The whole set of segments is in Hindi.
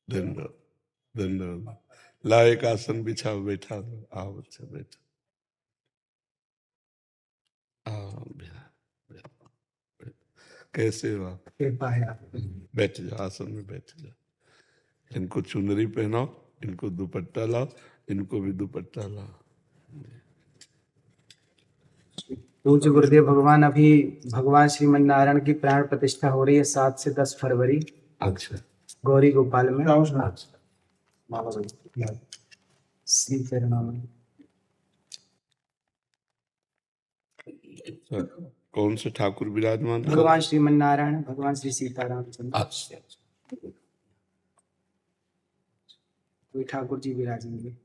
धन्यवाद धन्यवाद। ला एक आसन बिछाओ, बैठा दो, आओ बच्चा बैठो। आओ कैसे हो आप? बैठ जाओ, आसन में बैठ जाओ। इनको चुनरी पहनाओ, इनको दुपट्टा लाओ, इनको भी दुपट्टा लाओ। पूज्य गुरुदेव भगवान, अभी भगवान श्रीमन नारायण की प्राण प्रतिष्ठा हो रही है 7 से 10 फरवरी। अच्छा, गौरी गोपाल में। श्री चरणों में। कौन से ठाकुर विराजमान? भगवान श्रीमन नारायण, भगवान श्री सीताराम चंद्र। अच्छा, कोई ठाकुर जी विराजेंगे।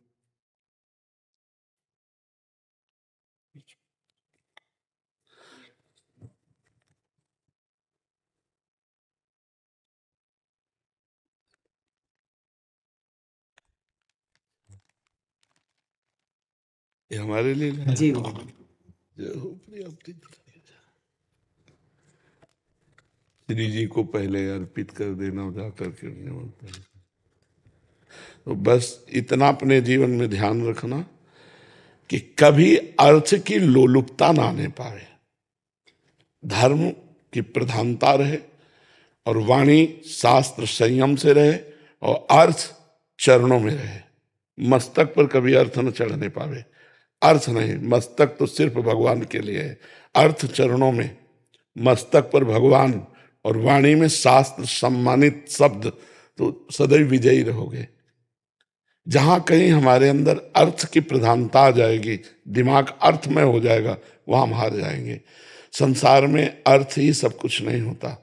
ये हमारे लिए लाया? जी श्री जी को पहले अर्पित कर देना, जाकर के बोलते हैं। तो बस इतना अपने जीवन में ध्यान रखना कि कभी अर्थ की लोलुपता ना आने पाए, धर्म की प्रधानता रहे और वाणी शास्त्र संयम से रहे और अर्थ चरणों में रहे। मस्तक पर कभी अर्थ न चढ़ने पावे। अर्थ नहीं, मस्तक तो सिर्फ भगवान के लिए है, अर्थ चरणों में, मस्तक पर भगवान और वाणी में शास्त्र सम्मानित शब्द, तो सदैव विजयी रहोगे। जहां कहीं हमारे अंदर अर्थ की प्रधानता आ जाएगी, दिमाग अर्थमय हो जाएगा, वहां हम हार जाएंगे। संसार में अर्थ ही सब कुछ नहीं होता,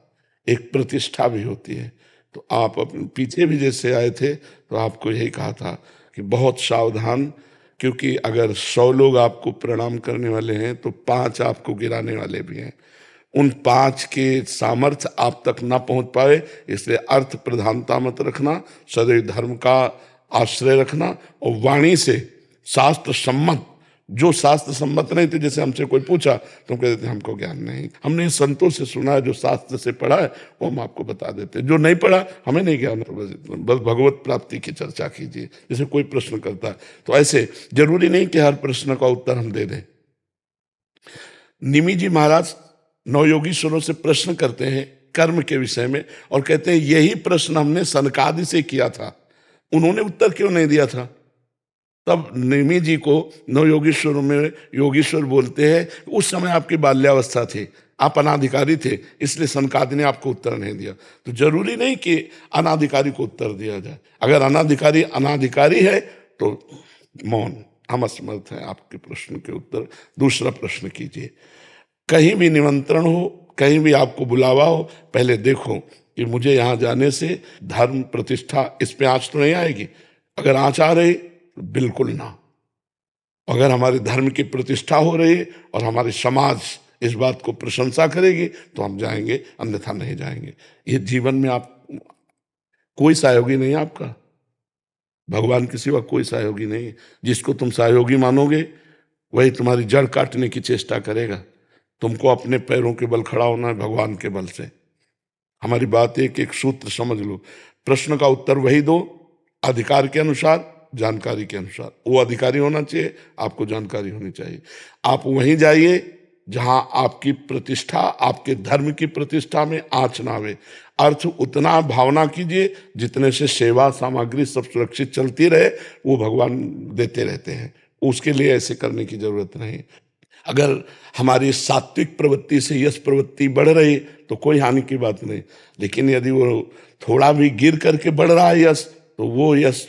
एक प्रतिष्ठा भी होती है। तो आप अपने पीछे भी जैसे आए थे तो आपको यही कहा था कि बहुत सावधान, क्योंकि अगर 100 लोग आपको प्रणाम करने वाले हैं तो 5 आपको गिराने वाले भी हैं। उन 5 के सामर्थ्य आप तक ना पहुंच पाए, इसलिए अर्थ प्रधानता मत रखना, सदैव धर्म का आश्रय रखना और वाणी से शास्त्र सम्मत, जो शास्त्र सम्मत नहीं थे, जैसे हमसे कोई पूछा तो हम कहते थे हमको ज्ञान नहीं, हमने संतों से सुना है, जो शास्त्र से पढ़ा है वो हम आपको बता देते, जो नहीं पढ़ा हमें नहीं ज्ञान है। बस भगवत प्राप्ति की चर्चा कीजिए। जैसे कोई प्रश्न करता है तो ऐसे जरूरी नहीं कि हर प्रश्न का उत्तर हम दे दें। निमि जी महाराज नवयोगीश्वरों से प्रश्न करते हैं कर्म के विषय में और कहते हैं यही प्रश्न हमने सनकादि से किया था, उन्होंने उत्तर क्यों नहीं दिया था? तब निमि जी को नवयोगीश्वरों में योगीश्वर बोलते हैं उस समय आपकी बाल्यावस्था थी, आप अनाधिकारी थे, इसलिए सनकादि ने आपको उत्तर नहीं दिया। तो जरूरी नहीं कि अनाधिकारी को उत्तर दिया जाए। अगर अनाधिकारी अनाधिकारी है तो मौन, हम असमर्थ हैं आपके प्रश्न के उत्तर। दूसरा प्रश्न कीजिए। कहीं भी निमंत्रण हो, कहीं भी आपको बुलावा हो, पहले देखो कि मुझे यहाँ जाने से धर्म प्रतिष्ठा इस पे आंच तो नहीं आएगी। अगर आंच आ रही तो बिल्कुल ना। अगर हमारे धर्म की प्रतिष्ठा हो रही है और हमारे समाज इस बात को प्रशंसा करेगी तो हम जाएंगे, अन्यथा नहीं जाएंगे। ये जीवन में आप कोई सहयोगी नहीं है आपका, भगवान के सिवा कोई सहयोगी नहीं है। जिसको तुम सहयोगी मानोगे वही तुम्हारी जड़ काटने की चेष्टा करेगा। तुमको अपने पैरों के बल खड़ा होना है, भगवान के बल से। हमारी बात एक सूत्र समझ लो, प्रश्न का उत्तर वही दो अधिकार के अनुसार, जानकारी के अनुसार। वो अधिकारी होना चाहिए, आपको जानकारी होनी चाहिए। आप वहीं जाइए जहां आपकी प्रतिष्ठा, आपके धर्म की प्रतिष्ठा में आंच ना आवे। अर्थ उतना भावना कीजिए जितने से सेवा सामग्री सब सुरक्षित चलती रहे, वो भगवान देते रहते हैं। उसके लिए ऐसे करने की जरूरत नहीं। अगर हमारी सात्विक प्रवृत्ति से यश प्रवृत्ति बढ़ रही तो कोई हानि की बात नहीं, लेकिन यदि वो थोड़ा भी गिर करके बढ़ रहा है यश, तो वो यश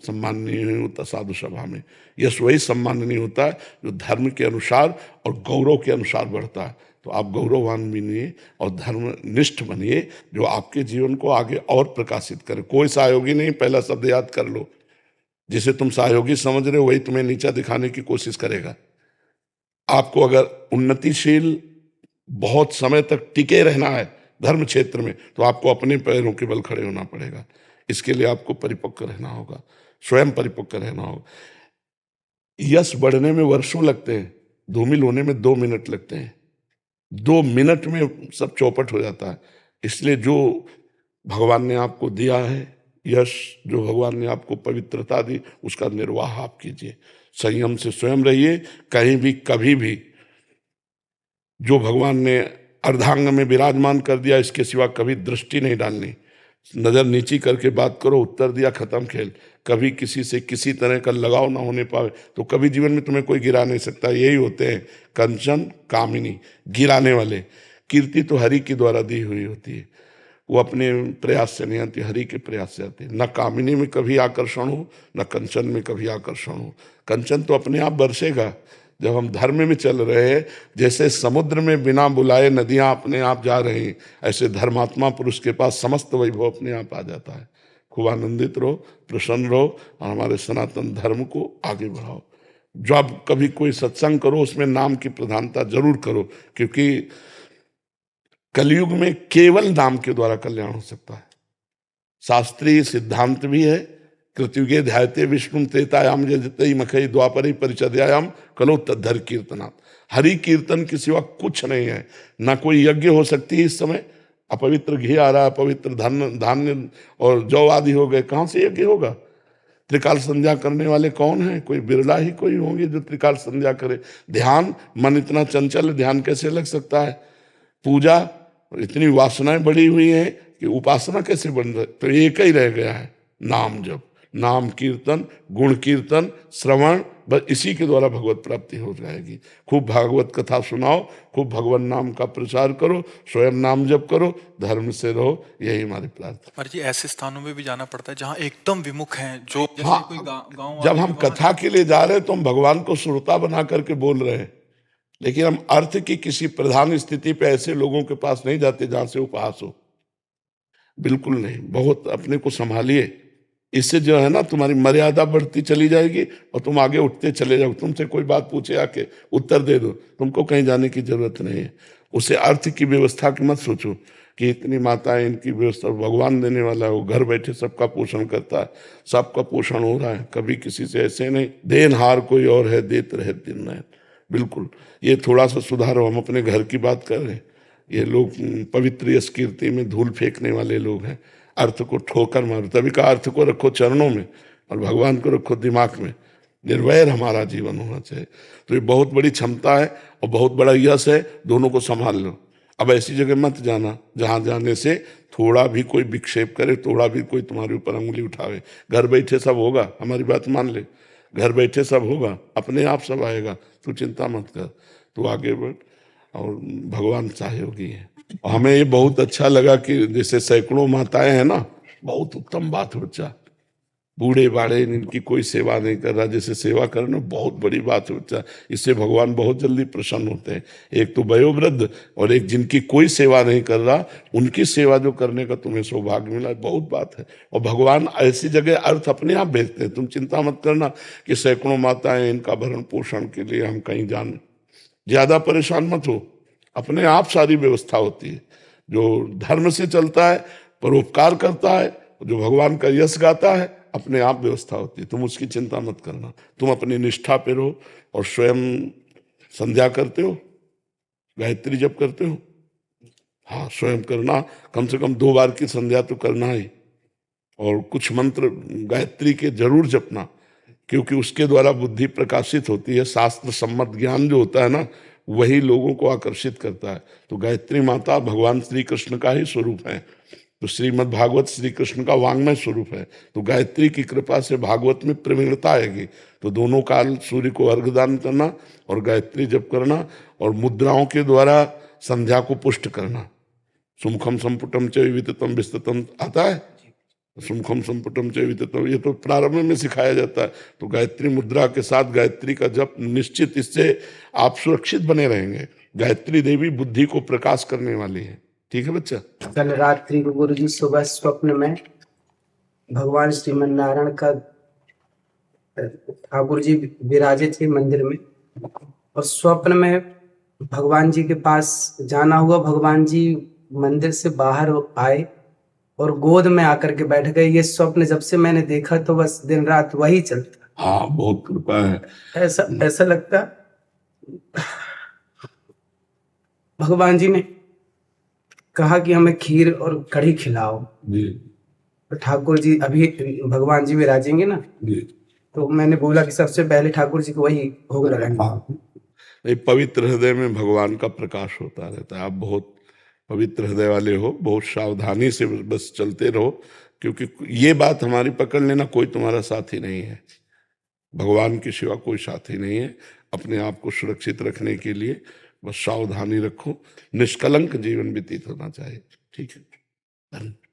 सम्माननीय नहीं होता। साधु सभा में यश वही सम्माननीय होता है जो धर्म के अनुसार और गौरव के अनुसार बढ़ता है। तो आप गौरववान बनिए और धर्मनिष्ठ बनिए, जो आपके जीवन को आगे और प्रकाशित करे। कोई सहयोगी नहीं, पहला शब्द याद कर लो। जिसे तुम सहयोगी समझ रहे हो वही तुम्हें नीचा दिखाने की कोशिश करेगा। आपको अगर उन्नतिशील बहुत समय तक टिके रहना है धर्म क्षेत्र में, तो आपको अपने पैरों के बल खड़े होना पड़ेगा। इसके लिए आपको परिपक्व रहना होगा, स्वयं परिपक्व रहना होगा। यश बढ़ने में वर्षों लगते हैं, धूमिल होने में 2 मिनट लगते हैं। 2 मिनट में सब चौपट हो जाता है। इसलिए जो भगवान ने आपको दिया है यश जो भगवान ने आपको पवित्रता दी उसका निर्वाह आप कीजिए, संयम से स्वयं रहिए। कहीं भी कभी भी जो भगवान ने अर्धांग में विराजमान कर दिया इसके सिवा कभी दृष्टि नहीं डालनी, नजर नीची करके बात करो, उत्तर दिया, खत्म खेल। कभी किसी से किसी तरह का लगाव ना होने पावे तो कभी जीवन में तुम्हें कोई गिरा नहीं सकता। यही होते हैं कंचन कामिनी, गिराने वाले। कीर्ति तो हरि के द्वारा दी हुई होती है, वो अपने प्रयास से नहीं आती, हरि के प्रयास से आती है। न कामिनी में कभी आकर्षण हो, न कंचन में कभी आकर्षण हो। कंचन तो अपने आप बरसेगा जब हम धर्म में चल रहे हैं। जैसे समुद्र में बिना बुलाए नदियां अपने आप जा रही, ऐसे धर्मात्मा पुरुष के पास समस्त वैभव अपने आप आ जाता है। खूब आनंदित रहो, प्रसन्न रहो और हमारे सनातन धर्म को आगे बढ़ाओ। जब कभी कोई सत्संग करो उसमें नाम की प्रधानता जरूर करो, क्योंकि कलयुग में केवल नाम के द्वारा कल्याण हो सकता है। शास्त्रीय सिद्धांत भी है, कृतयुगे ध्यायते विष्णु त्रेतायाम जयते मखई द्वापरे परिचर्यायाम कलो तद्धर कीर्तनात्। हरि कीर्तन के सिवा कुछ नहीं है। ना कोई यज्ञ हो सकती है इस समय, अपवित्र घी आ रहा है, अपवित्र धान्य और जौ आदि हो गए, कहाँ से यज्ञ होगा? त्रिकाल संध्या करने वाले कौन है? कोई बिरला ही कोई होंगे जो त्रिकाल संध्या करे। ध्यान, मन इतना चंचल, ध्यान कैसे लग सकता है? पूजा, इतनी वासनाएं बढ़ी हुई हैं कि उपासना कैसे बन रही? तो एक ही रह गया है, नाम जप, नाम कीर्तन, गुण कीर्तन, श्रवण, बस इसी के द्वारा भगवत प्राप्ति हो जाएगी। खूब भागवत कथा सुनाओ, खूब भगवान नाम का प्रचार करो, स्वयं नाम जप करो, धर्म से रहो, यही हमारी प्रार्थना। पर जी ऐसे स्थानों में भी जाना पड़ता है जहाँ एकदम विमुख हैं, जो जैसे हाँ, कोई गाँव जब हम कथा के लिए जा रहे हैं तो हम भगवान को श्रोता बना करके बोल रहे हैं, लेकिन हम अर्थ की किसी प्रधान स्थिति पे ऐसे लोगों के पास नहीं जाते जहां से उपहास हो, बिल्कुल नहीं। बहुत अपने को संभालिए, इससे जो है ना तुम्हारी मर्यादा बढ़ती चली जाएगी और तुम आगे उठते चले जाओ। तुमसे कोई बात पूछे आके उत्तर दे दो, तुमको कहीं जाने की जरूरत नहीं है। उसे अर्थ की व्यवस्था की मत सोचो कि इतनी माताएं, इनकी व्यवस्था भगवान देने वाला है, वो घर बैठे सबका पोषण करता है, सबका पोषण हो रहा है। कभी किसी से ऐसे नहीं, देनहार कोई और है, देत रहे दिन रात। बिल्कुल, ये थोड़ा सा सुधारो। हम अपने घर की बात कर रहे हैं, ये लोग पवित्र यश कीर्ति में धूल फेंकने वाले लोग हैं, अर्थ को ठोकर मारो। तभी का अर्थ को रखो चरणों में और भगवान को रखो दिमाग में। निर्वैर हमारा जीवन होना चाहिए। तो ये बहुत बड़ी क्षमता है और बहुत बड़ा यश है, दोनों को संभाल लो। अब ऐसी जगह मत जाना जहाँ जाने से थोड़ा भी कोई विक्षेप करे, थोड़ा भी कोई तुम्हारे ऊपर उंगली उठावे। घर बैठे सब होगा, हमारी बात मान ले, घर बैठे सब होगा, अपने आप सब आएगा, तू चिंता मत कर, तू आगे बढ़ और भगवान सहयोगी है। हमें ये बहुत अच्छा लगा कि जैसे सैकड़ों माताएं हैं ना, बहुत उत्तम बात है बच्चा। बूढ़े बाढ़े इनकी कोई सेवा नहीं कर रहा, जैसे सेवा करना बहुत बड़ी बात है बच्चा। इससे भगवान बहुत जल्दी प्रसन्न होते हैं। एक तो वयोवृद्ध और एक जिनकी कोई सेवा नहीं कर रहा, उनकी सेवा जो करने का तुम्हें सौभाग्य मिला, बहुत बात है। और भगवान ऐसी जगह अर्थ अपने आप भेजते हैं। तुम चिंता मत करना कि सैकड़ों माताएं, इनका भरण पोषण के लिए हम कहीं जाने, ज्यादा परेशान मत हो, अपने आप सारी व्यवस्था होती है। जो धर्म से चलता है, परोपकार करता है, जो भगवान का यश गाता है, अपने आप व्यवस्था होती है। तुम उसकी चिंता मत करना, तुम अपनी निष्ठा पे रहो। और स्वयं संध्या करते हो, गायत्री जप करते हो? हाँ, स्वयं करना, कम से कम 2 बार की संध्या तो करना ही। और कुछ मंत्र गायत्री के जरूर जपना, क्योंकि उसके द्वारा बुद्धि प्रकाशित होती है। शास्त्र सम्मत ज्ञान जो होता है ना, वही लोगों को आकर्षित करता है। तो गायत्री माता भगवान श्री कृष्ण का ही स्वरूप है। तो श्रीमद् भागवत श्री कृष्ण का वांग्मय स्वरूप है। तो गायत्री की कृपा से भागवत में प्रवीणता आएगी। तो दोनों काल सूर्य को अर्घदान करना और गायत्री जप करना और मुद्राओं के द्वारा संध्या को पुष्ट करना। सुमुखम संपुटम च विविततम विस्ततम आता है, सुमुखम संपुटम च विविततम, ये तो प्रारंभ में सिखाया जाता है। तो गायत्री मुद्रा के साथ गायत्री का जप निश्चित, इससे आप सुरक्षित बने रहेंगे। गायत्री देवी बुद्धि को प्रकाश करने वाली है। ठीक है बच्चा? कल रात्रि को गुरु जी सुबह स्वप्न में भगवान श्रीमन नारायण का ठाकुर जी विराजे थे मंदिर में, और स्वप्न में भगवान जी के पास जाना हुआ। भगवान जी मंदिर से बाहर आए और गोद में आकर के बैठ गए। ये स्वप्न जब से मैंने देखा तो बस दिन रात वही चलता। हाँ, बहुत कृपा है। ऐसा लगता भगवान जी ने कहा कि हमें खीर और कढ़ी खिलाओ। जी। तो ठाकुर जी अभी भगवान जी विराजेंगे ना, जी। तो मैंने बोला कि सबसे पहले ठाकुर जी को वही भोग लगाएंगे। नहीं, पवित्र हृदय में भगवान का प्रकाश होता रहता है। आप बहुत पवित्र हृदय वाले हो, बहुत सावधानी से बस चलते रहो, क्योंकि ये बात हमारी पकड़ लेना, कोई तुम्हारा साथी नहीं है, भगवान के सिवा कोई साथी नहीं है। अपने आप को सुरक्षित रखने के लिए बस सावधानी रखो, निष्कलंक जीवन व्यतीत होना चाहिए। ठीक है, धन्यवाद।